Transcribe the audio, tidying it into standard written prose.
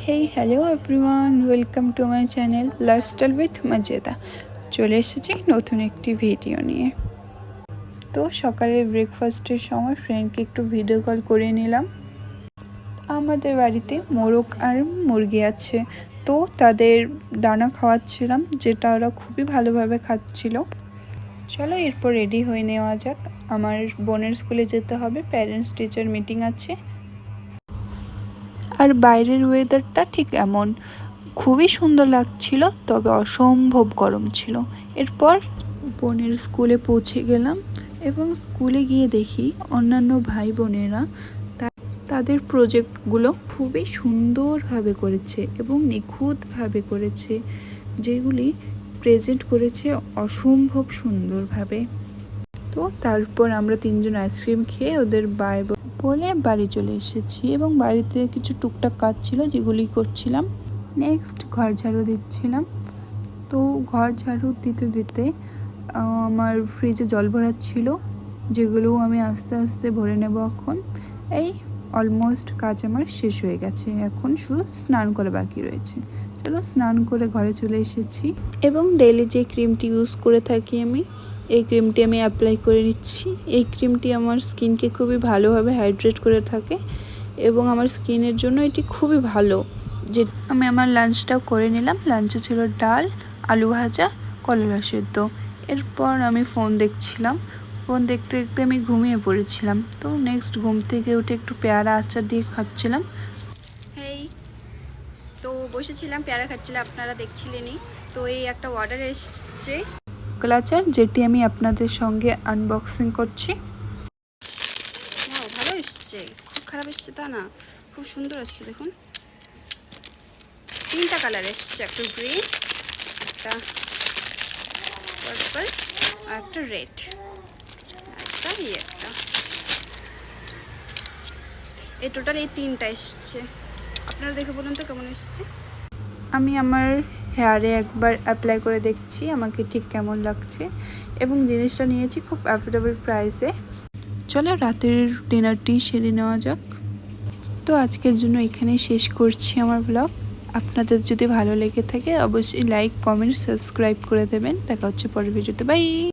Hey hello everyone, welcome to my channel lifestyle with Majeda. চলে এসেছি নতুন একটি ভিডিও নিয়ে। তো সকালে ব্রেকফাস্টের সময় ফ্রেন্ডকে একটু ভিডিও কল করে নিলাম। আমাদের বাড়িতে মোরগ আর মুরগি আছে, তো তাদের দানা খাওয়াচ্ছিলাম, যেটা ওরা খুবই ভালোভাবে খাচ্ছিল। চলো এরপর রেডি হয়ে নেওয়া যাক। আমার বোনের স্কুলে যেতে হবে, প্যারেন্টস টিচার মিটিং আছে। আর বাইরের ওয়েদারটা ঠিক এমন, খুবই সুন্দর লাগছিল, তবে অসম্ভব গরম ছিল। এরপর বোনের স্কুলে পৌঁছে গেলাম এবং স্কুলে গিয়ে দেখি অন্যান্য ভাই বোনেরা তাদের প্রজেক্টগুলো খুবই সুন্দরভাবে করেছে এবং নিখুঁতভাবে করেছে, যেগুলি প্রেজেন্ট করেছে অসম্ভব সুন্দরভাবে। তো তারপর আমরা তিনজন আইসক্রিম খেয়ে ওদের বাই বলে বাড়ি চলে এসেছি এবং বাড়িতে কিছু টুকটাক কাজ ছিল যেগুলি করছিলাম। নেক্সট ঘর ঝাড়ু দিচ্ছিলাম। তো ঘর ঝাড়ু দিতে দিতে আমার ফ্রিজে জল ভরার ছিল, যেগুলো আমি আস্তে আস্তে ভরে নেব। এখন এই অলমোস্ট কাজ আমার শেষ হয়ে গেছে, এখন শুধু স্নান করা বাকি রয়েছে। চলো স্নান করে ঘরে চলে এসেছি এবং ডেইলি যে ক্রিমটি ইউজ করে থাকি আমি, এই ক্রিমটি আমি অ্যাপ্লাই করে নিচ্ছি। এই ক্রিমটি আমার স্কিনকে খুবই ভালোভাবে হাইড্রেট করে থাকে এবং আমার স্কিনের জন্য এটি খুবই ভালো। যে আমি আমার লাঞ্চটাও করে নিলাম। লাঞ্চে ছিল ডাল, আলু ভাজা, করলা সেদ্ধ। এরপর আমি ফোন দেখছিলাম। ফোন দেখতে দেখতে আমি ঘুমিয়ে পড়েছিলাম। তো নেক্সট ঘুম থেকে উঠে একটু পেয়ারা আচার দিয়ে খাচ্ছিলাম। হেই, তো বসেছিলাম পেয়ারা খাচ্ছিলাম, আপনারা দেখছিলেনই। তো এই একটা অর্ডার এসছে আচার, যেটি আমি আপনাদের সঙ্গে আনবক্সিং করছি। ভালো এসছে, খুব খারাপ এসছে তা না, খুব সুন্দর এসছে। দেখুন, 3টা কালার এসছে, একটা গ্রিন, একটা পার্পল আর একটা রেড, একটা একটা এই টোটাল এই 3টা এসছে। আপনারা দেখে বলুন তো কেমন এসছে। আমি আমার হেয়ারে একবার অ্যাপ্লাই করে দেখছি আমাকে ঠিক কেমন লাগছে, এবং জিনিসটা নিয়েছি খুব অ্যাফোর্ডেবল প্রাইসে। চলো রাতের ডিনারটি সেরে নেওয়া যাক। তো আজকের জন্য এখানেই শেষ করছি আমার ব্লগ। আপনাদের যদি ভালো লেগে থাকে অবশ্যই লাইক, কমেন্ট, সাবস্ক্রাইব করে দেবেন। দেখা হচ্ছে পরের ভিডিওতে। বাই।